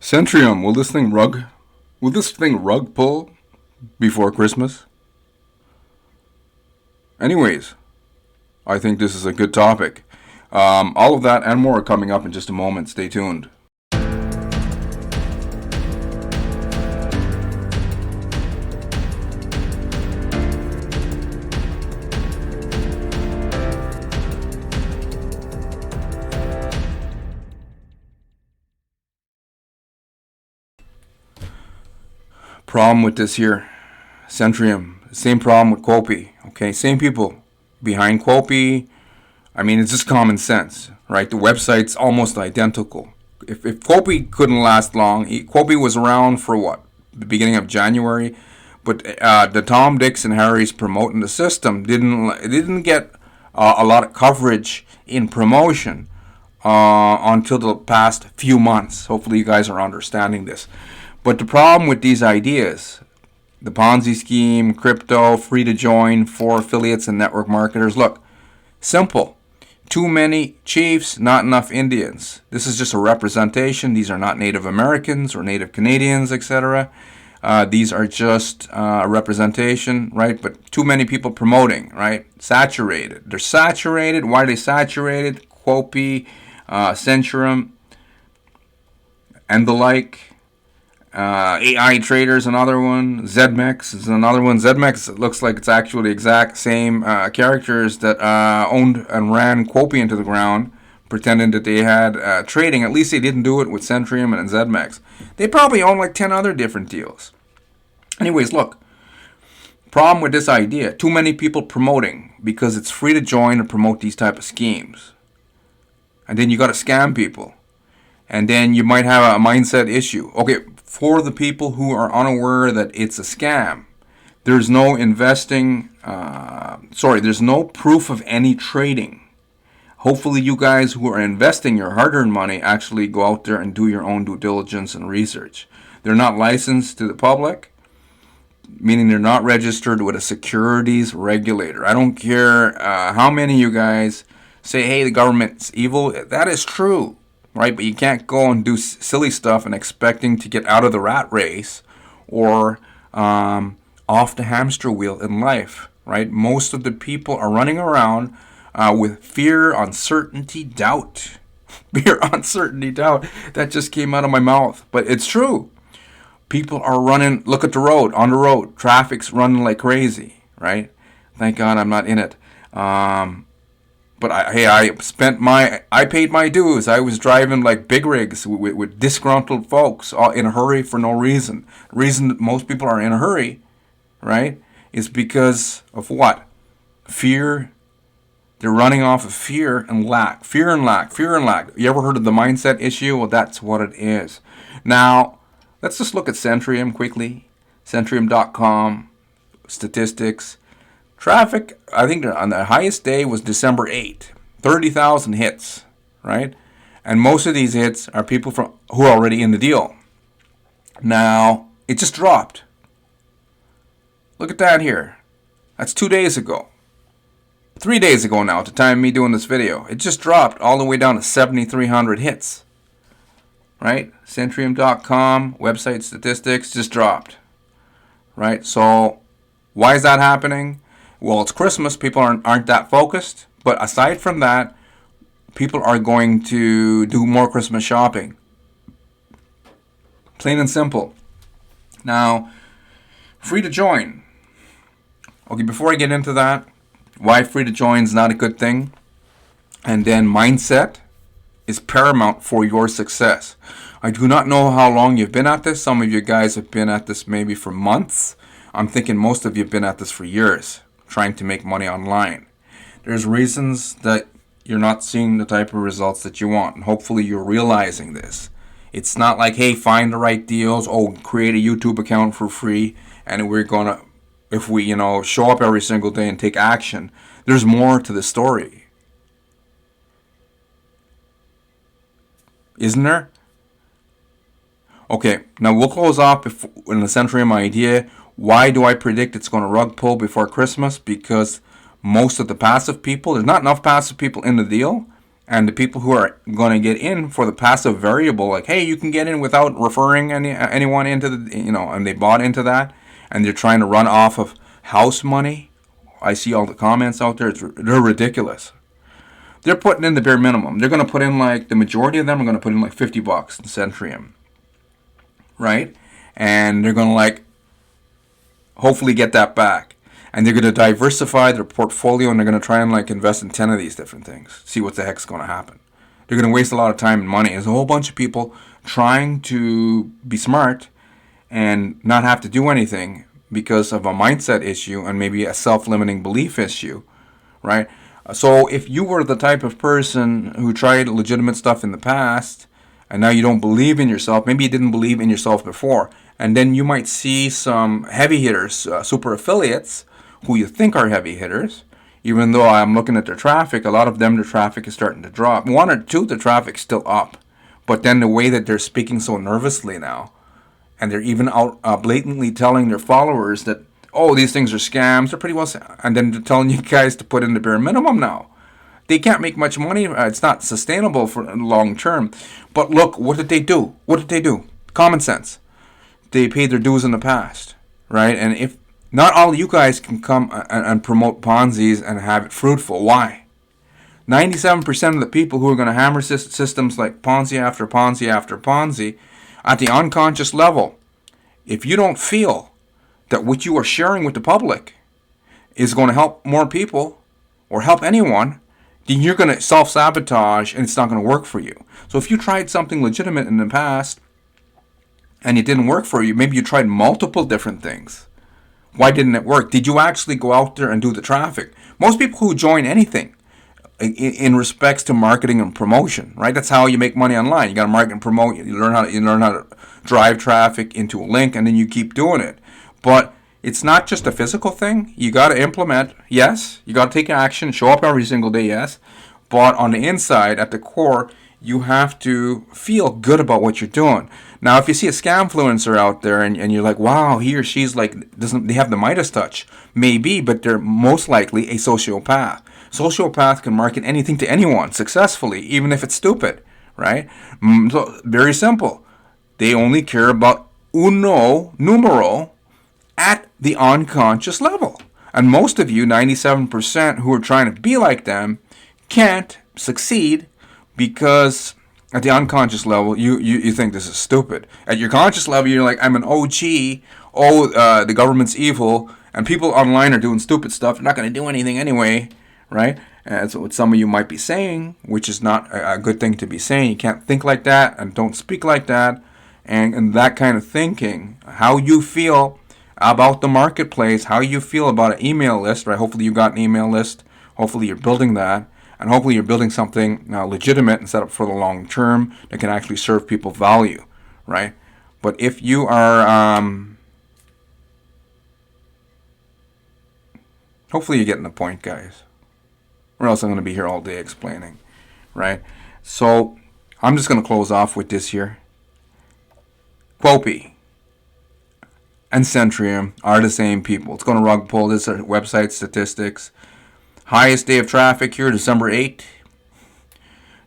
Cen-Trium, will this thing rug pull before Christmas? Anyways, I think this is a good topic. All of that and more are coming up in just a moment. Stay tuned. Problem with this here, Cen-Trium, same problem with Quopi. Okay, same people behind Quopi. I mean, it's just common sense, right? The website's almost identical. If Quopi couldn't last long, Quopi was around for what, the beginning of January, but the Tom, Dicks, and Harrys promoting the system didn't get a lot of coverage in promotion until the past few months. Hopefully, you guys are understanding this. But the problem with these ideas, the Ponzi scheme, crypto, free to join for affiliates and network marketers, look, simple. Too many chiefs, not enough Indians. This is just a representation. These are not Native Americans or Native Canadians, etc. These are just a representation, right? But too many people promoting, right? Saturated. They're saturated. Why are they saturated? Quopi, Cen-Trium, and the like. AI Traders, another one. ZMEX is another one. ZMEX looks like it's actually the exact same characters that owned and ran Quopi into the ground, pretending that they had trading. At least they didn't do it with Cen-Trium and ZMEX. They probably own like 10 other different deals. Anyways, look. Problem with this idea, too many people promoting because it's free to join and promote these type of schemes. And then you got to scam people. And then you might have a mindset issue. Okay, for the people who are unaware that it's a scam, there's no there's no proof of any trading. Hopefully you guys who are investing your hard-earned money actually go out there and do your own due diligence and research. They're not licensed to the public, meaning they're not registered with a securities regulator. I don't care how many of you guys say, hey, the government's evil. That is true. Right, but you can't go and do silly stuff and expecting to get out of the rat race or off the hamster wheel in life. Right, most of the people are running around with fear, uncertainty, doubt. Fear, uncertainty, doubt. That just came out of my mouth, but it's true. People are running. Look at the road. On the road, traffic's running like crazy. Right. Thank God I'm not in it. But I paid my dues. I was driving like big rigs with disgruntled folks all in a hurry for no reason. The reason that most people are in a hurry, right, is because of what? Fear. They're running off of fear and lack. Fear and lack. Fear and lack. You ever heard of the mindset issue? Well, that's what it is. Now, let's just look at Cen-Trium quickly. Cen-Trium.com, statistics. Traffic, I think on the highest day was December 8th. 30,000 hits, right? And most of these hits are people who are already in the deal. Now, it just dropped. Look at that here. That's 2 days ago. 3 days ago now, at the time of me doing this video. It just dropped all the way down to 7,300 hits. Right? Cen-Trium.com, website statistics, just dropped. Right? So, why is that happening? Well, it's Christmas. People aren't that focused. But aside from that, people are going to do more Christmas shopping. Plain and simple. Now, free to join. Okay, before I get into that, why free to join is not a good thing. And then mindset is paramount for your success. I do not know how long you've been at this. Some of you guys have been at this maybe for months. I'm thinking most of you have been at this for years, trying to make money online. There's reasons that you're not seeing the type of results that you want, and hopefully you're realizing this. It's not like, hey, find the right deals, create a YouTube account for free, and we're gonna, if we, show up every single day and take action. There's more to the story. Isn't there? Okay, now we'll close off in the Cen-Trium idea. Why do I predict it's going to rug pull before Christmas? Because most of the passive people, there's not enough passive people in the deal, And the people who are going to get in for the passive variable, like, hey, you can get in without referring anyone into the, and they bought into that, and they're trying to run off of house money. I see all the comments out there. They're ridiculous. They're putting in the bare minimum. They're going to put in, like, the majority of them are going to put in like $50 in Cen-Trium, right? And they're going to, like, hopefully get that back. And they're going to diversify their portfolio, and they're going to try and, like, invest in 10 of these different things. See what the heck's going to happen. They're going to waste a lot of time and money. There's a whole bunch of people trying to be smart and not have to do anything because of a mindset issue and maybe a self-limiting belief issue, right? So if you were the type of person who tried legitimate stuff in the past and now you don't believe in yourself, maybe you didn't believe in yourself before, and then you might see some heavy hitters, super affiliates, who you think are heavy hitters, even though I'm looking at their traffic, a lot of them, their traffic is starting to drop. One or two, the traffic's still up. But then the way that they're speaking so nervously now, and they're even out blatantly telling their followers that, oh, these things are scams, they're pretty well, and then they're telling you guys to put in the bare minimum now. They can't make much money. It's not sustainable for long term. But look, what did they do? What did they do? Common sense. They paid their dues in the past, right? And if not all of you guys can come and promote Ponzi's and have it fruitful. Why? 97% of the people who are going to hammer systems like Ponzi after Ponzi after Ponzi at the unconscious level, if you don't feel that what you are sharing with the public is going to help more people or help anyone, then you're going to self-sabotage and it's not going to work for you. So if you tried something legitimate in the past and it didn't work for you, maybe you tried multiple different things. Why didn't it work? Did you actually go out there and do the traffic? Most people who join anything in respects to marketing and promotion, right? That's how you make money online. You got to market and promote. You learn how to drive traffic into a link, and then you keep doing it. But it's not just a physical thing. You got to implement. Yes, you got to take action, show up every single day. Yes, but on the inside, at the core, you have to feel good about what you're doing. Now, if you see a scamfluencer out there and you're like, wow, he or she's like, they have the Midas touch. Maybe, but they're most likely a sociopath. Sociopath can market anything to anyone successfully, even if it's stupid, right? So, very simple. They only care about numero at the unconscious level. And most of you, 97% who are trying to be like them, can't succeed because at the unconscious level, you think this is stupid. At your conscious level, you're like, I'm an OG. Oh, the government's evil, and people online are doing stupid stuff. They're not going to do anything anyway, right? And that's what some of you might be saying, which is not a good thing to be saying. You can't think like that and don't speak like that. And that kind of thinking, how you feel about the marketplace, how you feel about an email list, right? Hopefully you got an email list. Hopefully you're building that. And hopefully you're building something legitimate and set up for the long term that can actually serve people value, right? But if you are, hopefully you're getting the point, guys. Or else I'm going to be here all day explaining, right? So I'm just going to close off with this here. Quopi and Cen-Trium are the same people. It's going to rug pull. This are website statistics. Highest day of traffic here, December 8th,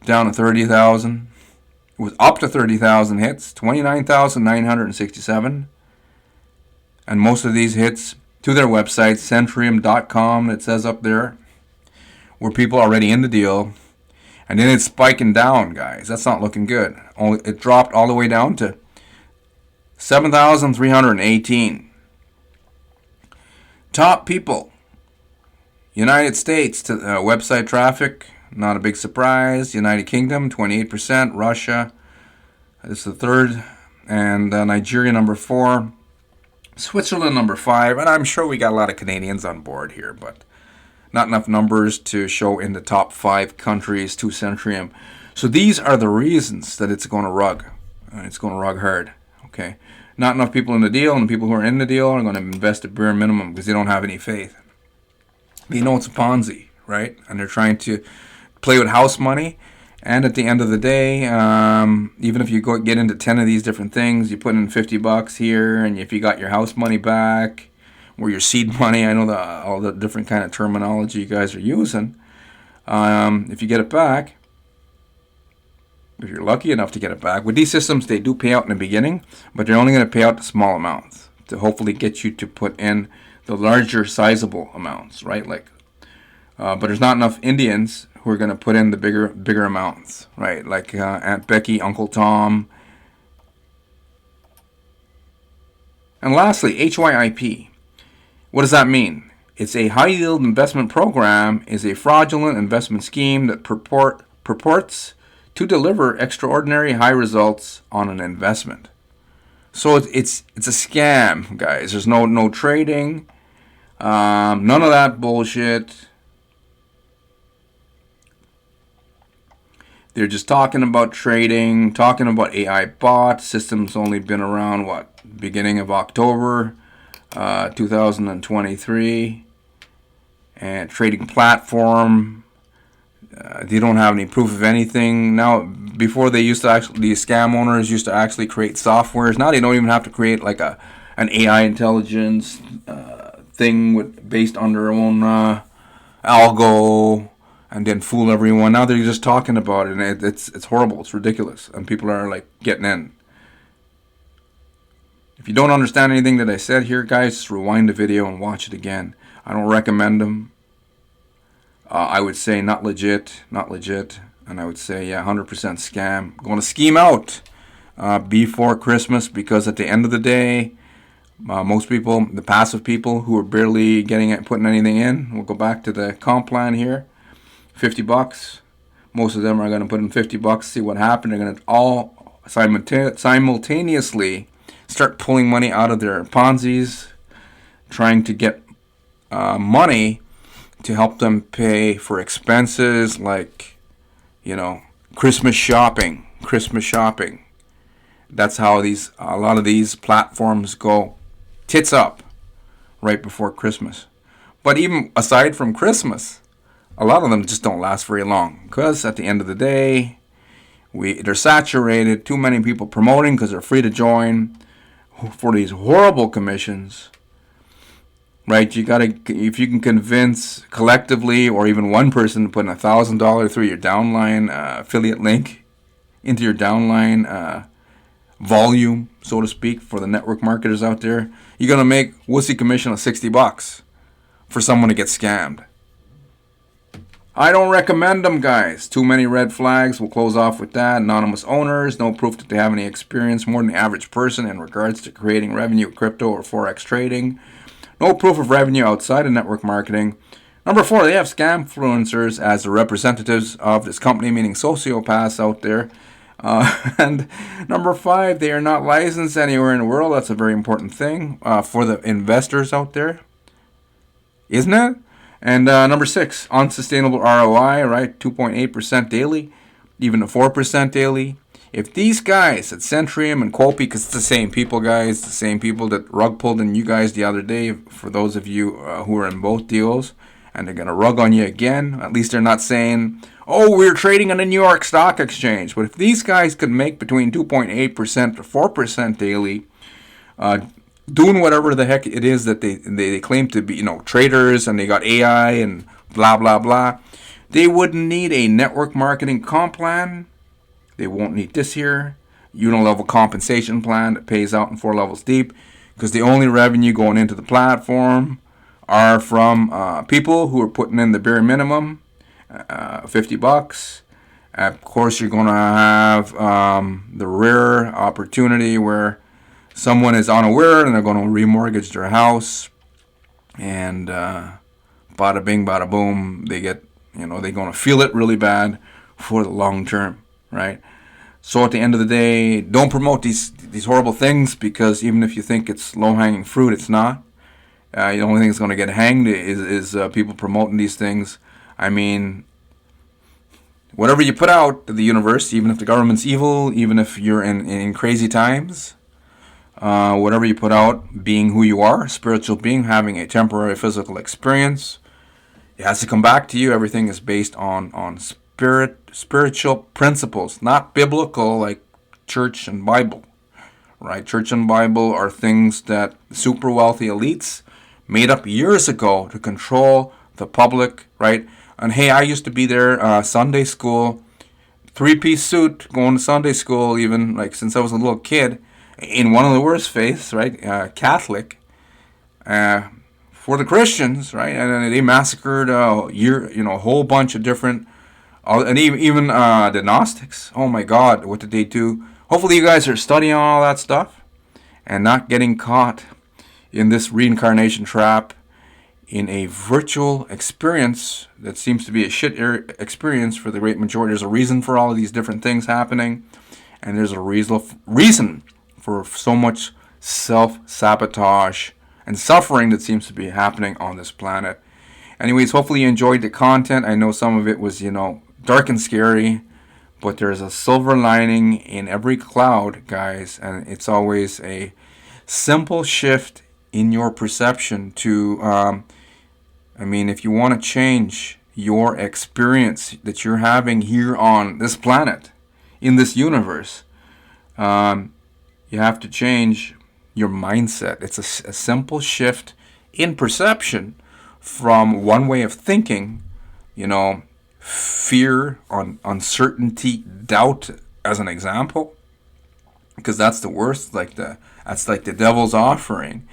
down to 30,000. It was up to 30,000 hits, 29,967. And most of these hits to their website, Cen-Trium.com, it says up there, were people already in the deal. And then it's spiking down, guys. That's not looking good. It dropped all the way down to 7,318. Top people. United States to website traffic, not a big surprise. United Kingdom, 28%. Russia is the third. And Nigeria, number 4. Switzerland, number 5. And I'm sure we got a lot of Canadians on board here, but not enough numbers to show in the top 5 countries to Cen-Trium. So these are the reasons that it's going to rug. It's going to rug hard. Okay. Not enough people in the deal, and the people who are in the deal are going to invest at bare minimum because they don't have any faith. They know it's a Ponzi, right? And they're trying to play with house money. And at the end of the day, even if you get into 10 of these different things, you put in $50 here, and if you got your house money back, or your seed money, I know all the different kind of terminology you guys are using. If you get it back, if you're lucky enough to get it back. With these systems, they do pay out in the beginning, but they're only going to pay out the small amounts to hopefully get you to put in the larger, sizable amounts, right? But there's not enough Indians who are going to put in the bigger amounts, right? Like Aunt Becky, Uncle Tom. And lastly, HYIP. What does that mean? It's a high-yield investment program, is a fraudulent investment scheme that purports to deliver extraordinary high results on an investment. So it's a scam, guys. There's no trading, none of that bullshit. They're just talking about trading, talking about AI bot systems. Only been around beginning of October 2023, and trading platform. They don't have any proof of anything now. Before, these scam owners used to actually create softwares. Now they don't even have to create like an AI intelligence thing based on their own algo, and then fool everyone. Now they're just talking about it, and it's horrible. It's ridiculous, and people are like getting in. If you don't understand anything that I said here, guys, just rewind the video and watch it again. I don't recommend them. I would say not legit, and I would say 100% scam. Going to scheme out before Christmas, because at the end of the day, most people, the passive people who are barely putting anything in, we'll go back to the comp plan here, $50. Most of them are going to put in $50, see what happened. They're going to all simultaneously start pulling money out of their Ponzi's, trying to get money to help them pay for expenses like, Christmas shopping. That's how a lot of these platforms go tits up right before Christmas. But even aside from Christmas, a lot of them just don't last very long, because at the end of the day, they're saturated. Too many people promoting because they're free to join for these horrible commissions. Right, if you can convince collectively or even one person to put in $1,000 through your downline affiliate link into your downline volume, so to speak, for the network marketers out there, you're gonna make wussy commission of $60 for someone to get scammed. I don't recommend them, guys. Too many red flags. We'll close off with that. Anonymous owners, no proof that they have any experience more than the average person in regards to creating revenue with crypto or forex trading. No proof of revenue outside of network marketing. Number 4, they have scam influencers as the representatives of this company, meaning sociopaths out there. And number 5, they are not licensed anywhere in the world. That's a very important thing for the investors out there, isn't it? And number 6, unsustainable ROI, right? 2.8% daily, even to 4% daily. If these guys at Cen-Trium and Quopi, because it's the same people, guys, the same people that rug pulled in you guys the other day, for those of you who are in both deals, and they're going to rug on you again, at least they're not saying, oh, we're trading on the New York Stock Exchange. But if these guys could make between 2.8% to 4% daily, doing whatever the heck it is that they claim to be, traders, and they got AI and blah, blah, blah, they wouldn't need a network marketing comp plan. They won't need this here unilevel compensation plan that pays out in 4 levels deep, because the only revenue going into the platform are from people who are putting in the bare minimum, $50. Of course, you're going to have the rare opportunity where someone is unaware and they're going to remortgage their house, and bada bing, bada boom, they get, they're going to feel it really bad for the long term, right? So at the end of the day, don't promote these horrible things, because even if you think it's low-hanging fruit, it's not. The only thing that's going to get hanged is people promoting these things. I mean, whatever you put out to the universe, even if the government's evil, even if you're in crazy times, whatever you put out, being who you are, spiritual being, having a temporary physical experience, it has to come back to you. Everything is based on spiritual principles, not biblical like church and Bible, right? Church and Bible are things that super wealthy elites made up years ago to control the public, right? And hey, I used to be there, Sunday school, three-piece suit, going to Sunday school, even like since I was a little kid, in one of the worst faiths, right? Catholic. For the Christians, right? And then they massacred a whole bunch of different, and even the Gnostics. Oh my God, what did they do? Hopefully, you guys are studying all that stuff and not getting caught in this reincarnation trap in a virtual experience that seems to be a shit experience for the great majority. There's a reason for all of these different things happening, and there's a reason for so much self-sabotage and suffering that seems to be happening on this planet. Anyways, hopefully you enjoyed the content. I know some of it was, dark and scary, but there's a silver lining in every cloud, guys, and it's always a simple shift in your perception to, if you want to change your experience that you're having here on this planet, in this universe, you have to change your mindset. It's a simple shift in perception from one way of thinking, fear, uncertainty, doubt, as an example, because that's the worst. That's like the devil's offering,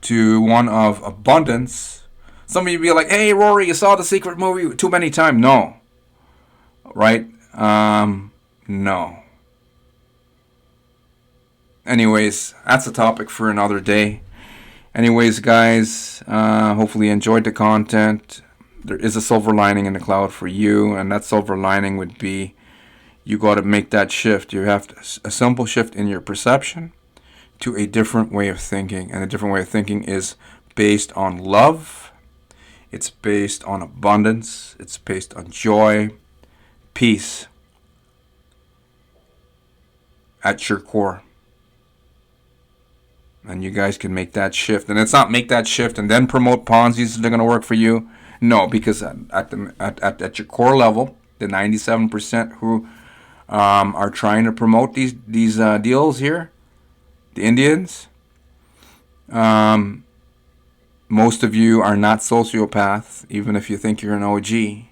to one of abundance. Some of you be like, "Hey, Rory, you saw The Secret movie too many times." No, right? No. Anyways, that's a topic for another day. Anyways, guys, hopefully you enjoyed the content. There is a silver lining in the cloud for you, and that silver lining would be you got to make that shift. You have a simple shift in your perception to a different way of thinking, and a different way of thinking is based on love. It's based on abundance. It's based on joy, peace at your core. And you guys can make that shift. And it's not make that shift and then promote Ponzi's that are going to work for you. No, because at your core level, the 97% who are trying to promote these deals here, the Indians, most of you are not sociopaths, even if you think you're an OG.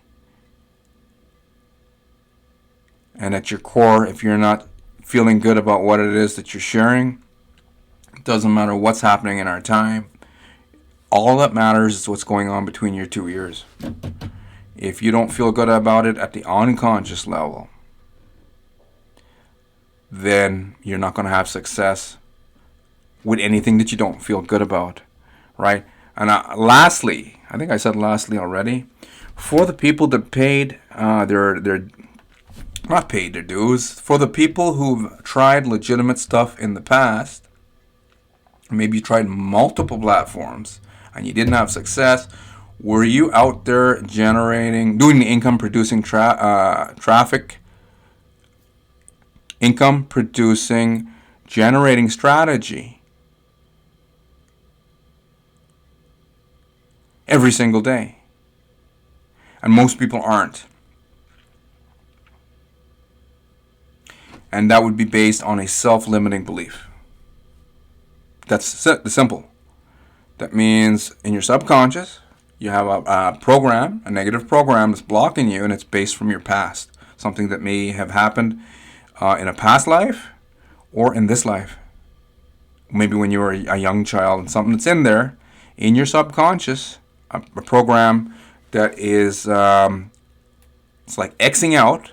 And at your core, if you're not feeling good about what it is that you're sharing, it doesn't matter what's happening in our time. All that matters is what's going on between your two ears. If you don't feel good about it at the unconscious level, then you're not going to have success with anything that you don't feel good about, right? And lastly, I think I said lastly already, for the people that paid their not paid their dues, for the people who've tried legitimate stuff in the past, maybe you tried multiple platforms and you didn't have success, were you out there doing the income producing traffic, income producing, generating strategy every single day? And most people aren't. And that would be based on a self-limiting belief. That's simple. That means in your subconscious, you have a program, a negative program that's blocking you, and it's based from your past. Something that may have happened in a past life or in this life. Maybe when you were a young child, and something that's in there, in your subconscious, a program that is, it's like Xing out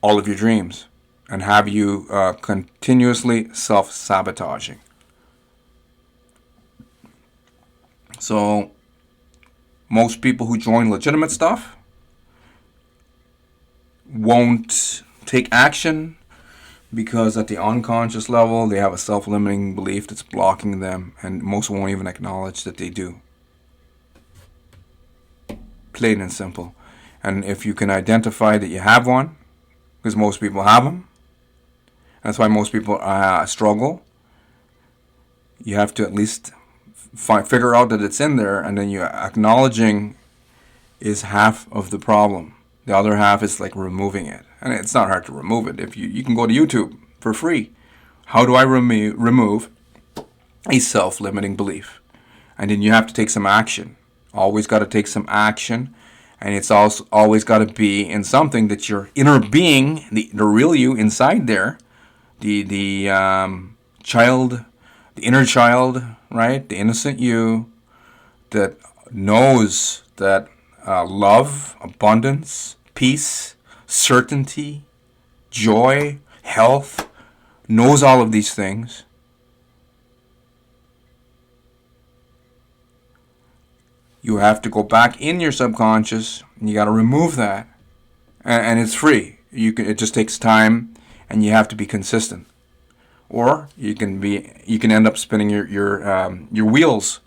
all of your dreams and have you continuously self-sabotaging. So most people who join legitimate stuff won't take action because at the unconscious level they have a self-limiting belief that's blocking them, and most won't even acknowledge that they do. Plain and simple. And if you can identify that you have one, because most people have them, that's why most people struggle, you have to at least figure out that it's in there, and then you acknowledging is half of the problem. The other half is like removing it, and it's not hard to remove it. If you can go to YouTube for free. How do I remove a self-limiting belief? And then you have to take some action. Always got to take some action, And it's also always got to be in something that your inner being, the real you inside there, the child, the inner child, right? The innocent you that knows that love, abundance, peace, certainty, joy, health, knows all of these things. You have to go back in your subconscious, and you got to remove that, and it's free. It just takes time, and you have to be consistent, or you can end up spinning your wheels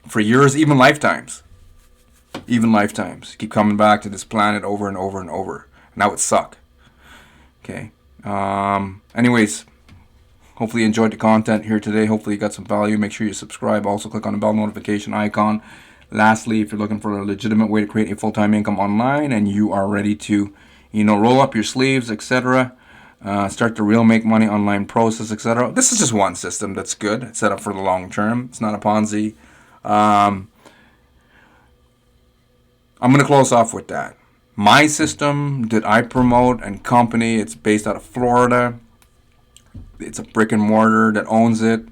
for years, even lifetimes. Even lifetimes. Keep coming back to this planet over and over and over. And that would suck. Okay. Anyways, hopefully you enjoyed the content here today. Hopefully you got some value. Make sure you subscribe. Also click on the bell notification icon. Lastly, if you're looking for a legitimate way to create a full-time income online and you are ready to, roll up your sleeves, etc., start the real make money online process, etc. This is just one system that's good. It's set up for the long term. It's not a Ponzi. I'm going to close off with that. My system that I promote and company, it's based out of Florida. It's a brick and mortar that owns it.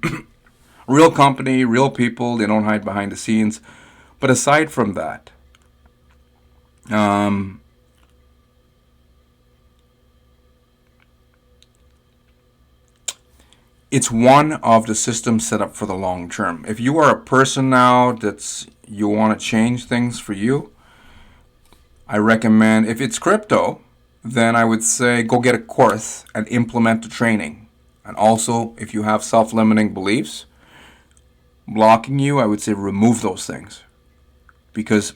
Real company, real people. They don't hide behind the scenes. But aside from that, it's one of the systems set up for the long term. If you are a person now you want to change things for you, I recommend, if it's crypto, then I would say go get a course and implement the training. And also, if you have self-limiting beliefs blocking you, I would say remove those things, because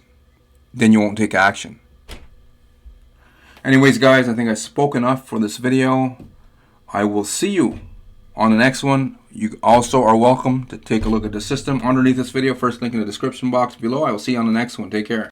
then you won't take action. Anyways, guys, I think I spoke enough for this video. I will see you on the next one. You also are welcome to take a look at the system underneath this video. First link in the description box below. I will see you on the next one. Take care.